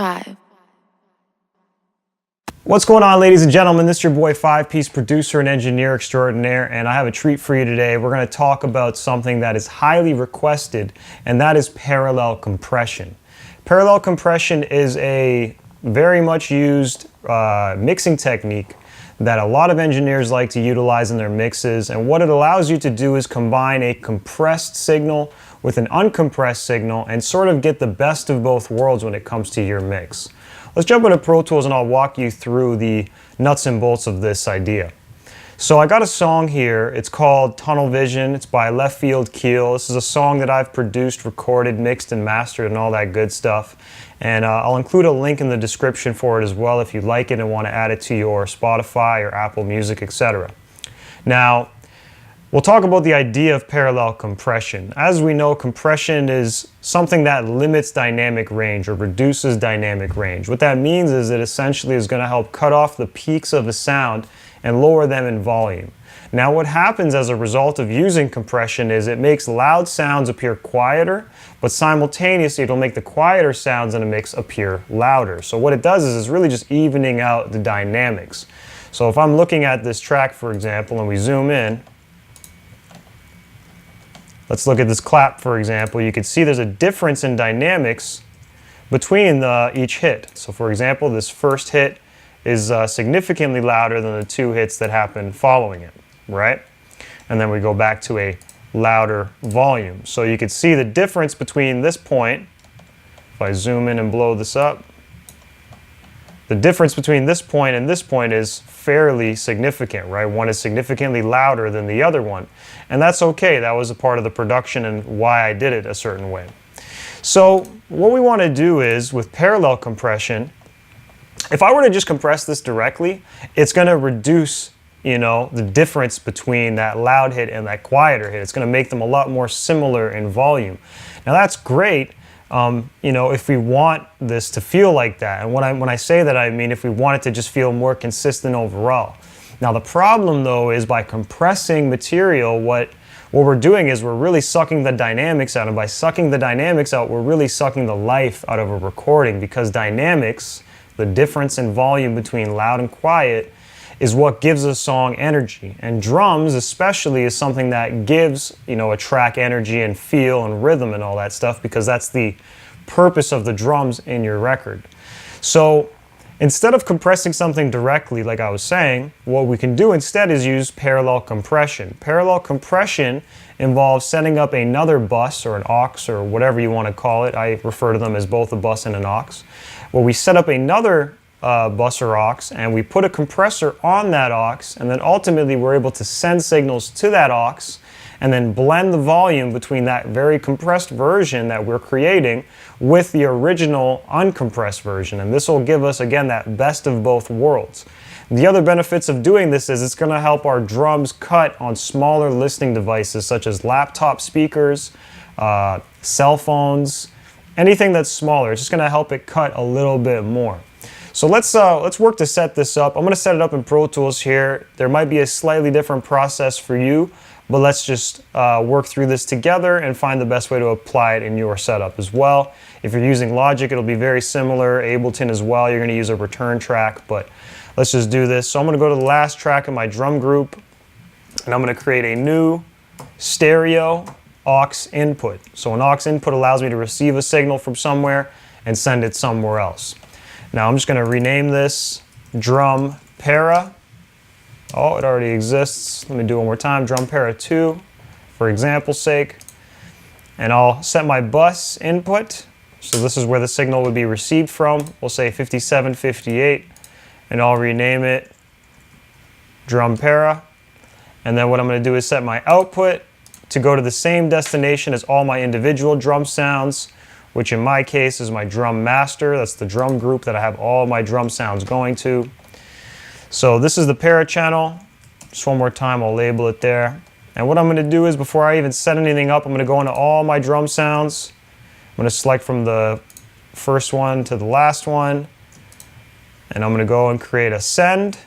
5. What's going on, ladies and gentlemen? This is your boy, five-piece producer and engineer extraordinaire, and I have a treat for you today. We're going to talk about something that is highly requested, and that is parallel compression. Parallel compression is a very much used mixing technique that a lot of engineers like to utilize in their mixes, and what it allows you to do is combine a compressed signal with an uncompressed signal and sort of get the best of both worlds when it comes to your mix. Let's jump into Pro Tools and I'll walk you through the nuts and bolts of this idea. So I got a song here. It's called Tunnel Vision. It's by LEFTFIELD, KEELE. This is a song that I've produced, recorded, mixed, and mastered and all that good stuff. And I'll include a link in the description for it as well if you like it and want to add it to your Spotify or Apple Music, etc. Now, we'll talk about the idea of parallel compression. As we know, compression is something that limits dynamic range or reduces dynamic range. What that means is it essentially is going to help cut off the peaks of the sound and lower them in volume. Now, what happens as a result of using compression is it makes loud sounds appear quieter, but simultaneously it'll make the quieter sounds in a mix appear louder. So what it does is it's really just evening out the dynamics. So if I'm looking at this track, for example, and we zoom in, let's look at this clap, for example. You can see there's a difference in dynamics between each hit. So for example, this first hit is significantly louder than the two hits that happen following it, right? And then we go back to a louder volume. So you can see the difference between this point. If I zoom in and blow this up, the difference between this point and this point is fairly significant, right? One is significantly louder than the other one. And that's okay. That was a part of the production and why I did it a certain way. So what we want to do is, with parallel compression, if I were to just compress this directly, it's going to reduce, the difference between that loud hit and that quieter hit. It's going to make them a lot more similar in volume. Now that's great. If we want this to feel like that. And when I say that, I mean if we want it to just feel more consistent overall. Now the problem though is by compressing material, what we're doing is we're really sucking the dynamics out. And by sucking the dynamics out, we're really sucking the life out of a recording, because dynamics, the difference in volume between loud and quiet, is what gives a song energy. And drums especially is something that gives, a track energy and feel and rhythm and all that stuff, because that's the purpose of the drums in your record. So instead of compressing something directly, like I was saying, what we can do instead is use parallel compression. Parallel compression involves setting up another bus or an aux or whatever you want to call it. I refer to them as both a bus and an aux. Well, we set up another bus or aux, and we put a compressor on that aux, and then ultimately we're able to send signals to that aux and then blend the volume between that very compressed version that we're creating with the original uncompressed version. And this will give us, again, that best of both worlds. The other benefits of doing this is it's going to help our drums cut on smaller listening devices such as laptop speakers, cell phones, anything that's smaller. It's just going to help it cut a little bit more. So let's work to set this up. I'm going to set it up in Pro Tools here. There might be a slightly different process for you, but let's just work through this together and find the best way to apply it in your setup as well. If you're using Logic, it'll be very similar. Ableton as well, you're going to use a return track, but let's just do this. So I'm going to go to the last track in my drum group, and I'm going to create a new stereo aux input. So an aux input allows me to receive a signal from somewhere and send it somewhere else. Now I'm just going to rename this Drum Para. Oh, it already exists. Let me do it one more time. Drum Para 2, for example's sake. And I'll set my bus input. So this is where the signal would be received from. We'll say 5758, and I'll rename it Drum Para. And then what I'm going to do is set my output to go to the same destination as all my individual drum sounds, which in my case is my drum master. That's the drum group that I have all my drum sounds going to. So this is the para channel. Just one more time, I'll label it there. And what I'm going to do is, before I even set anything up, I'm going to go into all my drum sounds. I'm going to select from the first one to the last one. And I'm going to go and create a send.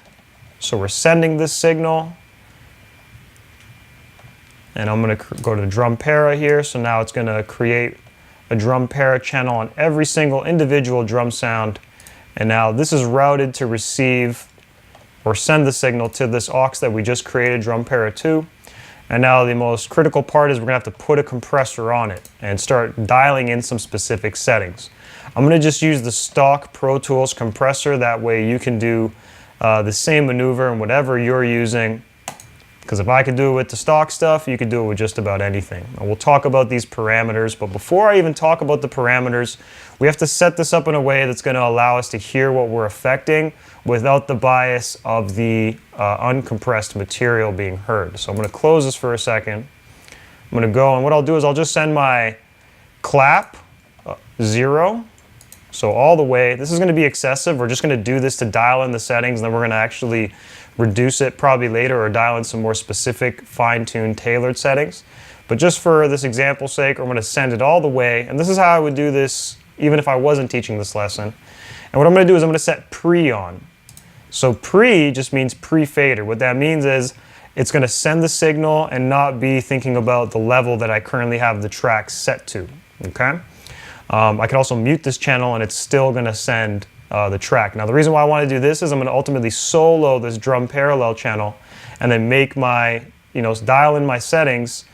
So we're sending this signal. And I'm going to go to the drum para here. So now it's going to create a drum para channel on every single individual drum sound. And now this is routed to receive or send the signal to this aux that we just created, drum para 2. And now the most critical part is we're gonna have to put a compressor on it and start dialing in some specific settings. I'm gonna just use the stock Pro Tools compressor. That way you can do the same maneuver in whatever you're using. Because if I could do it with the stock stuff, you could do it with just about anything. And we'll talk about these parameters, but before I even talk about the parameters, we have to set this up in a way that's going to allow us to hear what we're affecting without the bias of the uncompressed material being heard. So I'm going to close this for a second. I'm going to go, and what I'll do is I'll just send my clap 0. So all the way. This is going to be excessive. We're just going to do this to dial in the settings, and then we're going to actually reduce it probably later or dial in some more specific, fine-tuned, tailored settings. But just for this example's sake, I'm going to send it all the way. And this is how I would do this even if I wasn't teaching this lesson. And what I'm going to do is I'm going to set pre on. So pre just means pre-fader. What that means is it's going to send the signal and not be thinking about the level that I currently have the track set to. Okay? I can also mute this channel and it's still going to send the track. Now the reason why I want to do this is I'm going to ultimately solo this drum parallel channel and then make my, dial in my settings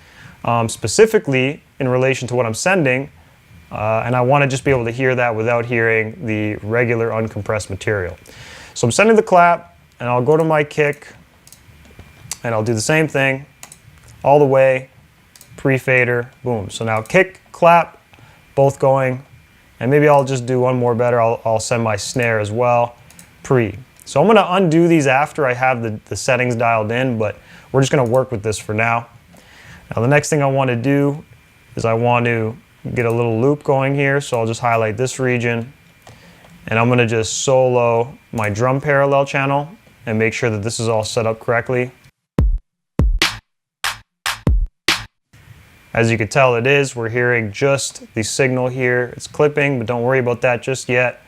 specifically in relation to what I'm sending, and I want to just be able to hear that without hearing the regular uncompressed material. So I'm sending the clap and I'll go to my kick and I'll do the same thing all the way, pre-fader, boom. So now kick, clap, both going. And maybe I'll just do one more better. I'll send my snare as well, pre. So I'm going to undo these after I have the settings dialed in, but we're just going to work with this for now. Now the next thing I want to do is I want to get a little loop going here. So I'll just highlight this region and I'm going to just solo my drum parallel channel and make sure that this is all set up correctly. As you can tell, it is. We're hearing just the signal here. It's clipping, but don't worry about that just yet.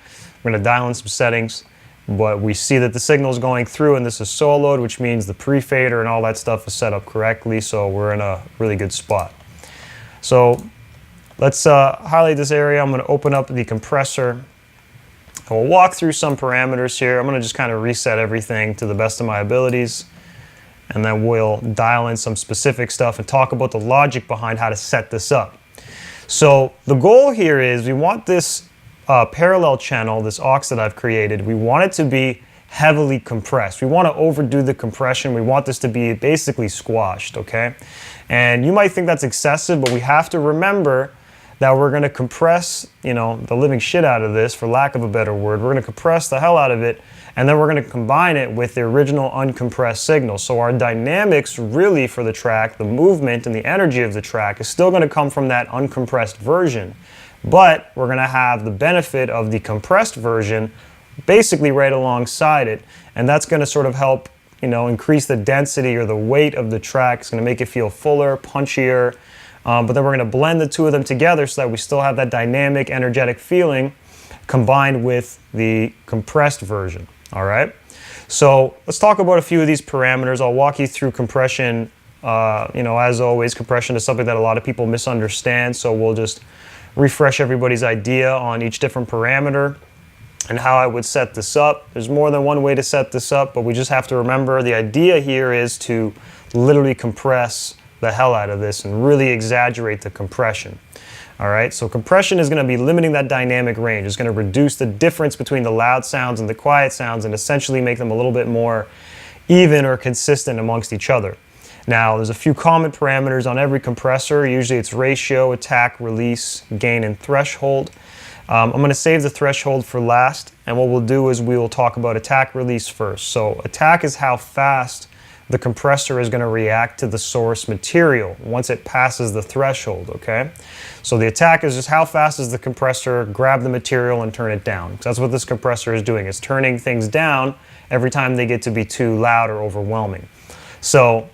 We're going to dial in some settings, but we see that the signal is going through and this is soloed, which means the pre-fader and all that stuff is set up correctly, so we're in a really good spot. So let's highlight this area. I'm going to open up the compressor. And we'll walk through some parameters here. I'm going to just kind of reset everything to the best of my abilities. And then we'll dial in some specific stuff and talk about the logic behind how to set this up. So the goal here is we want this parallel channel, this aux that I've created, we want it to be heavily compressed. We want to overdo the compression. We want this to be basically squashed, okay? And you might think that's excessive, but we have to remember that we're going to compress, the living shit out of this, for lack of a better word. We're going to compress the hell out of it, and then we're going to combine it with the original uncompressed signal. So our dynamics really for the track, the movement and the energy of the track is still going to come from that uncompressed version. But we're going to have the benefit of the compressed version basically right alongside it. And that's going to sort of help, increase the density or the weight of the track. It's going to make it feel fuller, punchier. But then we're going to blend the two of them together so that we still have that dynamic, energetic feeling combined with the compressed version. All right. So let's talk about a few of these parameters. I'll walk you through compression. As always, compression is something that a lot of people misunderstand. So we'll just refresh everybody's idea on each different parameter and how I would set this up. There's more than one way to set this up, but we just have to remember the idea here is to literally compress the hell out of this and really exaggerate the compression. All right, so compression is going to be limiting that dynamic range. It's going to reduce the difference between the loud sounds and the quiet sounds and essentially make them a little bit more even or consistent amongst each other. Now, there's a few common parameters on every compressor. Usually it's ratio, attack, release, gain, and threshold. I'm going to save the threshold for last, and what we'll do is we will talk about attack, release first. So attack is how fast the compressor is going to react to the source material once it passes the threshold, okay? So the attack is just how fast does the compressor grab the material and turn it down. So that's what this compressor is doing. It's turning things down every time they get to be too loud or overwhelming. So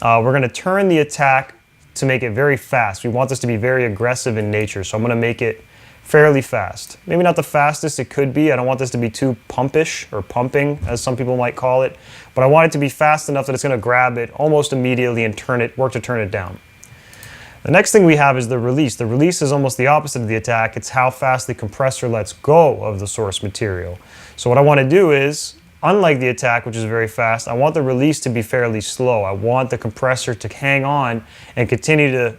we're going to turn the attack to make it very fast. We want this to be very aggressive in nature, so I'm going to make it fairly fast. Maybe not the fastest it could be. I don't want this to be too pumpish or pumping, as some people might call it, but I want it to be fast enough that it's going to grab it almost immediately and work to turn it down. The next thing we have is the release. The release is almost the opposite of the attack. It's how fast the compressor lets go of the source material. So what I want to do is, unlike the attack, which is very fast, I want the release to be fairly slow. I want the compressor to hang on and continue to,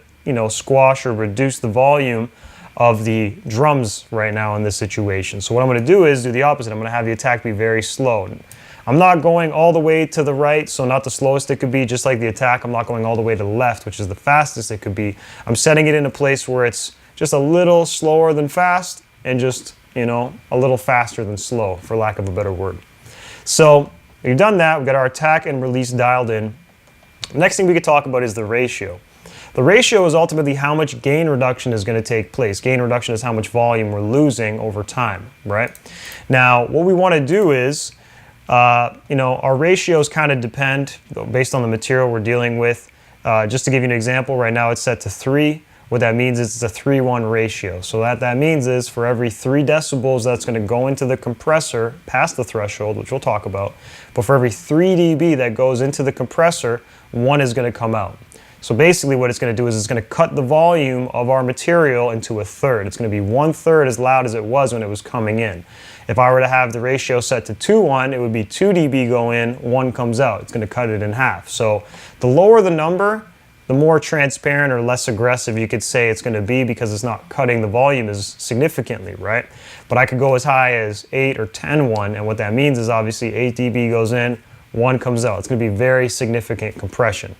squash or reduce the volume of the drums right now in this situation. So what I'm going to do is do the opposite. I'm going to have the attack be very slow. I'm not going all the way to the right, so not the slowest it could be, just like the attack. I'm not going all the way to the left, which is the fastest it could be. I'm setting it in a place where it's just a little slower than fast and just, a little faster than slow, for lack of a better word. So we've done that. We've got our attack and release dialed in. The next thing we could talk about is the ratio. The ratio is ultimately how much gain reduction is going to take place. Gain reduction is how much volume we're losing over time, right? Now, what we want to do is, our ratios kind of depend based on the material we're dealing with. Just to give you an example, right now it's set to 3. What that means is it's a 3:1 ratio. So what that means is for every 3 decibels that's going to go into the compressor past the threshold, which we'll talk about, but for every 3 dB that goes into the compressor, 1 is going to come out. So basically what it's going to do is it's going to cut the volume of our material into a third. It's going to be 1/3 as loud as it was when it was coming in. If I were to have the ratio set to 2:1, it would be 2 dB go in, 1 comes out. It's going to cut it in half. So the lower the number, the more transparent or less aggressive you could say it's going to be, because it's not cutting the volume as significantly, right? But I could go as high as 8 or 10:1, and what that means is obviously 8 dB goes in, 1 comes out. It's going to be very significant compression.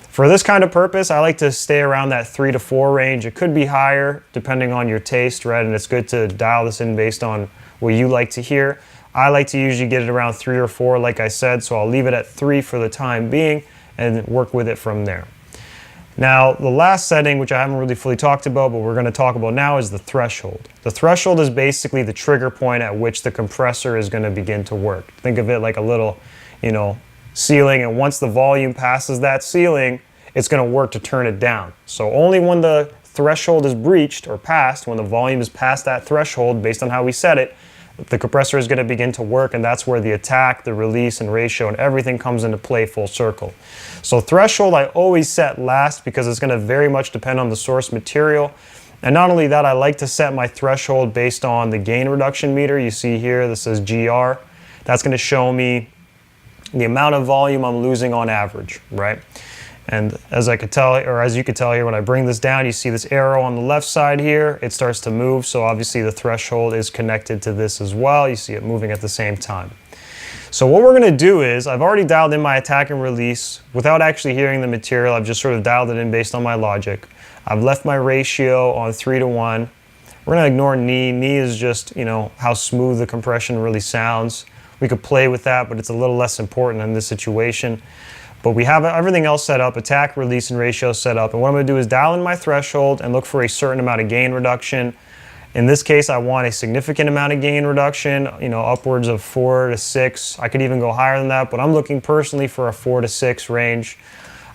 For this kind of purpose, I like to stay around that 3 to 4 range. It could be higher depending on your taste, right? And it's good to dial this in based on what you like to hear. I like to usually get it around 3 or 4, like I said, so I'll leave it at 3 for the time being and work with it from there. Now, the last setting, which I haven't really fully talked about, but we're going to talk about now, is the threshold. The threshold is basically the trigger point at which the compressor is going to begin to work. Think of it like a little, ceiling, and once the volume passes that ceiling, it's going to work to turn it down. So only when the threshold is breached or passed, when the volume is past that threshold, based on how we set it, the compressor is going to begin to work, and that's where the attack, the release, and ratio, and everything comes into play full circle. So threshold I always set last because it's going to very much depend on the source material. And not only that, I like to set my threshold based on the gain reduction meter. You see here, this says GR. That's going to show me the amount of volume I'm losing on average, right? And as I could tell, or as you could tell here, when I bring this down, you see this arrow on the left side here, it starts to move. So obviously the threshold is connected to this as well. You see it moving at the same time. So what we're going to do is, I've already dialed in my attack and release without actually hearing the material. I've just sort of dialed it in based on my logic. I've left my ratio on 3 to 1. We're going to ignore knee. Knee is just, how smooth the compression really sounds. We could play with that, but it's a little less important in this situation. But we have everything else set up, attack, release, and ratio set up. And what I'm going to do is dial in my threshold and look for a certain amount of gain reduction. In this case, I want a significant amount of gain reduction, upwards of 4 to 6. I could even go higher than that, but I'm looking personally for a 4 to 6 range.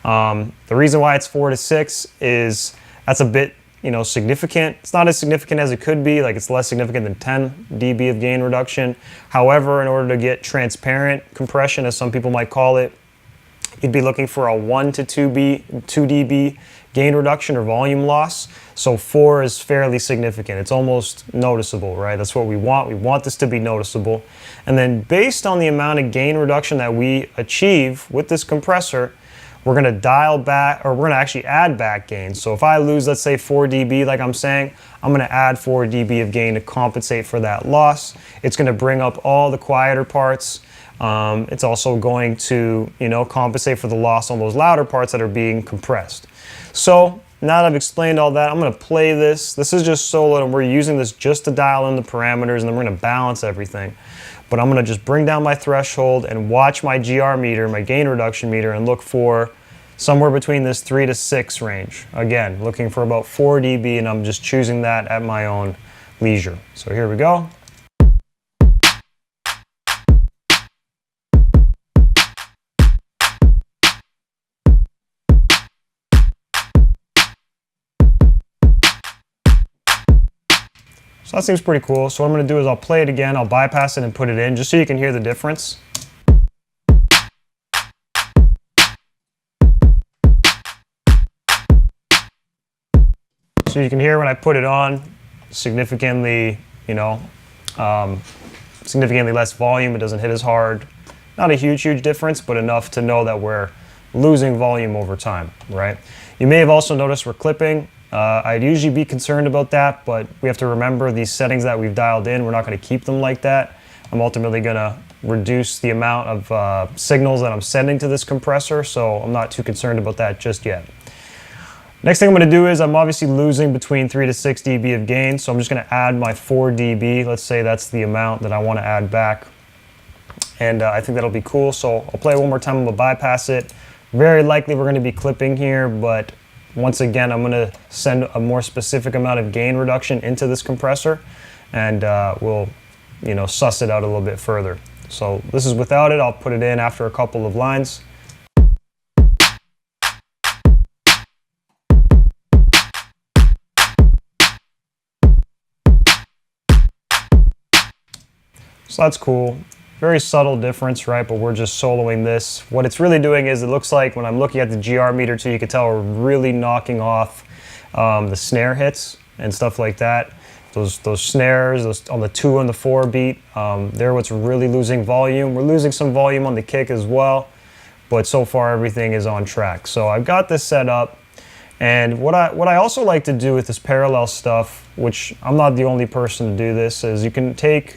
The reason why it's 4 to 6 is that's a bit, significant. It's not as significant as it could be, like it's less significant than 10 dB of gain reduction. However, in order to get transparent compression, as some people might call it, you'd be looking for a 1 to 2 dB gain reduction or volume loss. So 4 is fairly significant. It's almost noticeable, right? That's what we want. We want this to be noticeable. And then based on the amount of gain reduction that we achieve with this compressor, we're going to dial back, or we're going to actually add back gain. So if I lose, let's say 4 dB, like I'm saying, I'm going to add 4 dB of gain to compensate for that loss. It's going to bring up all the quieter parts. It's also going to, compensate for the loss on those louder parts that are being compressed. So now that I've explained all that, I'm going to play this. This is just solo, and we're using this just to dial in the parameters, and then we're going to balance everything. But I'm going to just bring down my threshold and watch my GR meter, my gain reduction meter, and look for somewhere between this 3 to 6 range. Again, looking for about 4 dB, and I'm just choosing that at my own leisure. So here we go. So that seems pretty cool. So what I'm going to do is I'll play it again, I'll bypass it and put it in just so you can hear the difference. So you can hear when I put it on, significantly, significantly less volume. It doesn't hit as hard. Not a huge difference, but enough to know that we're losing volume over time, right? You may have also noticed we're clipping. I'd usually be concerned about that, but we have to remember these settings that we've dialed in, we're not going to keep them like that. I'm ultimately going to reduce the amount of signals that I'm sending to this compressor, so I'm not too concerned about that just yet. Next thing I'm going to do is I'm obviously losing between 3 to 6 dB of gain, so I'm just going to add my 4 dB. Let's say that's the amount that I want to add back. And I think that'll be cool, so I'll play it one more time, I'm going to bypass it. Very likely we're going to be clipping here, but once again I'm going to send a more specific amount of gain reduction into this compressor, and we'll suss it out a little bit further. So this is without it. I'll put it in after a couple of lines. So that's cool. Very subtle difference, right? But we're just soloing this. What it's really doing is, it looks like when I'm looking at the GR meter too, you can tell we're really knocking off the snare hits and stuff like that. Those snares, on the 2 and the 4 beat, they're what's really losing volume. We're losing some volume on the kick as well, but so far everything is on track. So I've got this set up, and what I also like to do with this parallel stuff, which I'm not the only person to do this, is you can take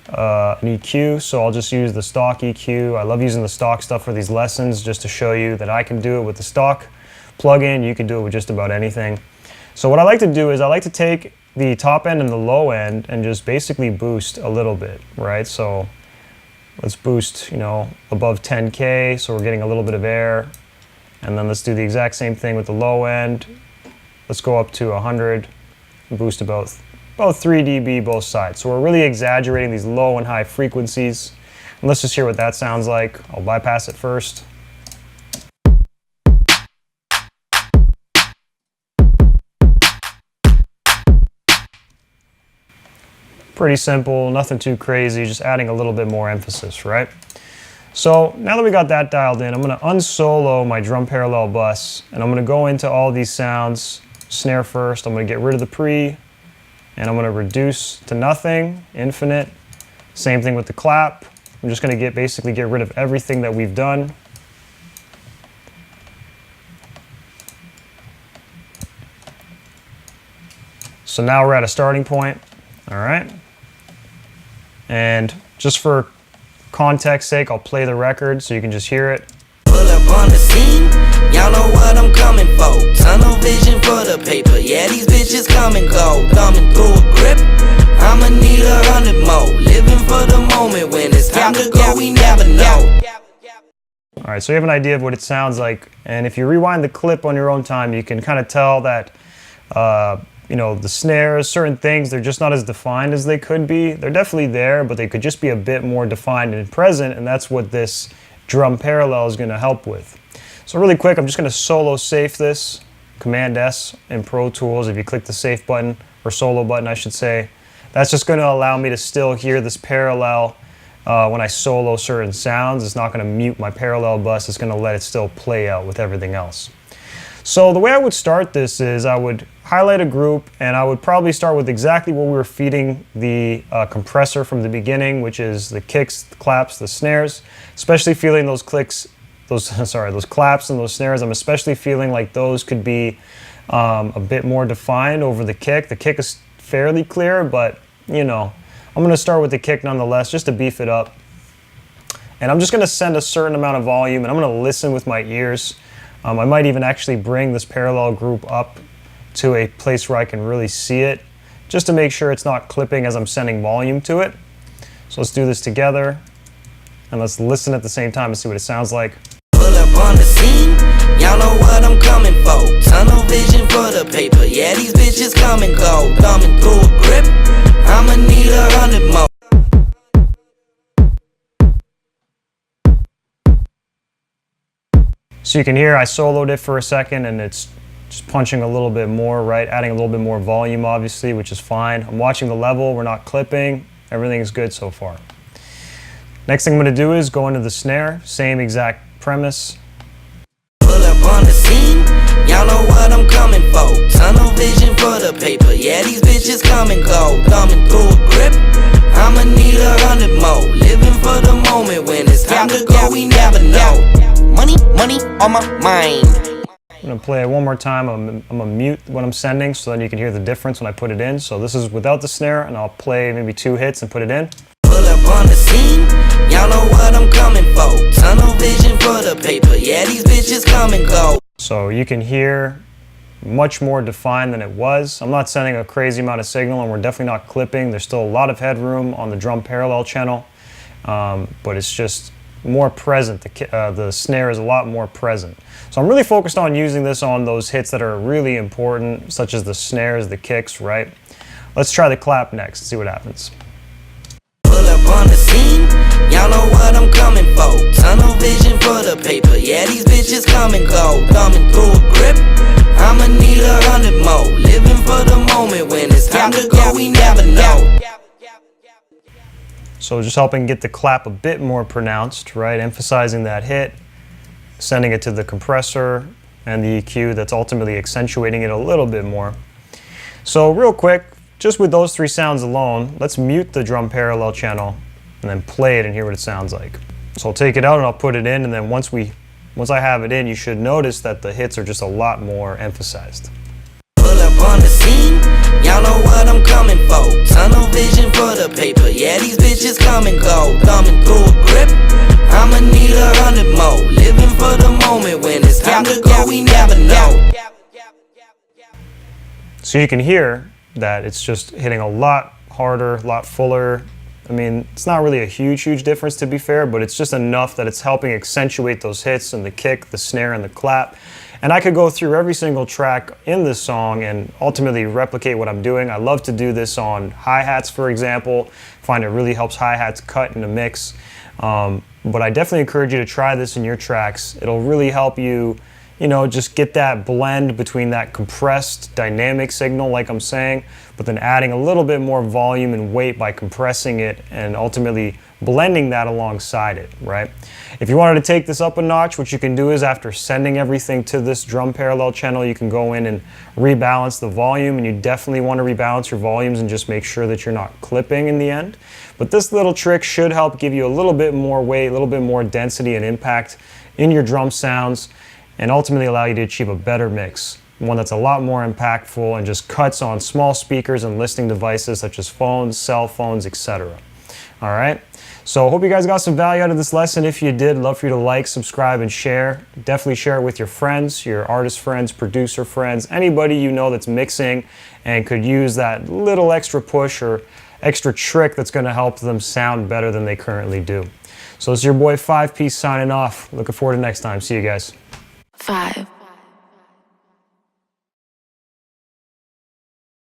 an EQ, so I'll just use the stock EQ. I love using the stock stuff for these lessons just to show you that I can do it with the stock plugin. You can do it with just about anything. So what I like to do is I like to take the top end and the low end and just basically boost a little bit, right? So let's boost, above 10K, so we're getting a little bit of air. And then let's do the exact same thing with the low end. Let's go up to 100, boost about 3 dB both sides. So we're really exaggerating these low and high frequencies. And let's just hear what that sounds like. I'll bypass it first. Pretty simple, nothing too crazy, just adding a little bit more emphasis, right? So now that we got that dialed in, I'm going to unsolo my drum parallel bus, and I'm going to go into all these sounds. Snare first, I'm going to get rid of the pre, and I'm going to reduce to nothing, infinite. Same thing with the clap. I'm just going to basically get rid of everything that we've done. So now we're at a starting point, all right? And just for context sake, I'll play the record so you can just hear it. Pull up on the scene, y'all know what I'm coming for. Tunnel vision for the paper, yeah, these bitches come and go. Thumbing through a grip, I'ma need 100 more. Living for the moment, when it's time to go, we never know. All right, so you have an idea of what it sounds like, and if you rewind the clip on your own time, you can kind of tell that the snares, certain things, they're just not as defined as they could be. They're definitely there, but they could just be a bit more defined and present, and that's what this drum parallel is going to help with. So really quick, I'm just going to solo safe this, Command S in Pro Tools. If you click the safe button, or solo button I should say, that's just going to allow me to still hear this parallel when I solo certain sounds. It's not going to mute my parallel bus, it's going to let it still play out with everything else. So the way I would start this is I would highlight a group, and I would probably start with exactly what we were feeding the compressor from the beginning, which is the kicks, the claps, the snares. Especially feeling those claps and those snares. I'm especially feeling like those could be a bit more defined over the kick. The kick is fairly clear, but I'm going to start with the kick nonetheless, just to beef it up. And I'm just going to send a certain amount of volume, and I'm going to listen with my ears. I might even actually bring this parallel group up to a place where I can really see it, just to make sure it's not clipping as I'm sending volume to it. So let's do this together, and let's listen at the same time and see what it sounds like. Pull up on the scene, y'all know what I'm coming for. Tunnel vision for the paper, yeah, these bitches come and go. Thumbing through a grip, I'ma need 100 more. So you can hear I soloed it for a second, and it's just punching a little bit more, right? Adding a little bit more volume, obviously, which is fine. I'm watching the level, we're not clipping. Everything is good so far. Next thing I'm going to do is go into the snare, same exact premise. Pull up on the scene, Y'all know what I'm coming for. Tunnel vision for the paper. Yeah, these bitches coming cold. Coming through a grip. I'ma need 100 more. Living for the moment when it's time to go. We never know. Money, money on my mind. I'm gonna play it one more time. I'm gonna mute what I'm sending so then you can hear the difference when I put it in. So this is without the snare, and I'll play maybe 2 hits and put it in. Pull up on the scene, y'all know what I'm coming for. Tunnel vision for the paper, yeah, these bitches coming cold. So you can hear much more defined than it was. I'm not sending a crazy amount of signal, and we're definitely not clipping. There's still a lot of headroom on the drum parallel channel, but it's just more present. The snare is a lot more present. So I'm really focused on using this on those hits that are really important, such as the snares, the kicks, right? Let's try the clap next, see what happens. Pull up on the scene, y'all know what I'm coming for. Tunnel vision for the paper, yeah, these bitches coming cold. Coming through a grip, I'ma need 100 more. Living for the moment when it's time to go, we never know. So just helping get the clap a bit more pronounced, right? Emphasizing that hit, sending it to the compressor and the EQ that's ultimately accentuating it a little bit more. So real quick, just with those 3 sounds alone, let's mute the drum parallel channel and then play it and hear what it sounds like. So I'll take it out and I'll put it in, and then once I have it in, you should notice that the hits are just a lot more emphasized. Pull up on the scene, y'all know what I'm coming for. Tunnel vision for the paper, yeah, these bitches coming cold. Coming through a grip, I'ma need 100 more. Living for the moment when it's time to go, we never know. So you can hear that it's just hitting a lot harder, a lot fuller. I mean, it's not really a huge difference, to be fair, but it's just enough that it's helping accentuate those hits and the kick, the snare, and the clap. And I could go through every single track in this song and ultimately replicate what I'm doing. I love to do this on hi-hats, for example. Find it really helps hi-hats cut in a mix. But I definitely encourage you to try this in your tracks. It'll really help you, you know, just get that blend between that compressed dynamic signal, like I'm saying, but then adding a little bit more volume and weight by compressing it and ultimately blending that alongside it, right? If you wanted to take this up a notch, what you can do is after sending everything to this drum parallel channel, you can go in and rebalance the volume, and you definitely want to rebalance your volumes and just make sure that you're not clipping in the end. But this little trick should help give you a little bit more weight, a little bit more density and impact in your drum sounds, and ultimately allow you to achieve a better mix, one that's a lot more impactful and just cuts on small speakers and listening devices such as phones, cell phones, etc. All right, so I hope you guys got some value out of this lesson. If you did, love for you to like, subscribe, and share. Definitely share it with your friends, your artist friends, producer friends, anybody you know that's mixing and could use that little extra push or extra trick that's going to help them sound better than they currently do. So this is your boy 5 Piece signing off. Looking forward to next time. See you guys. 5.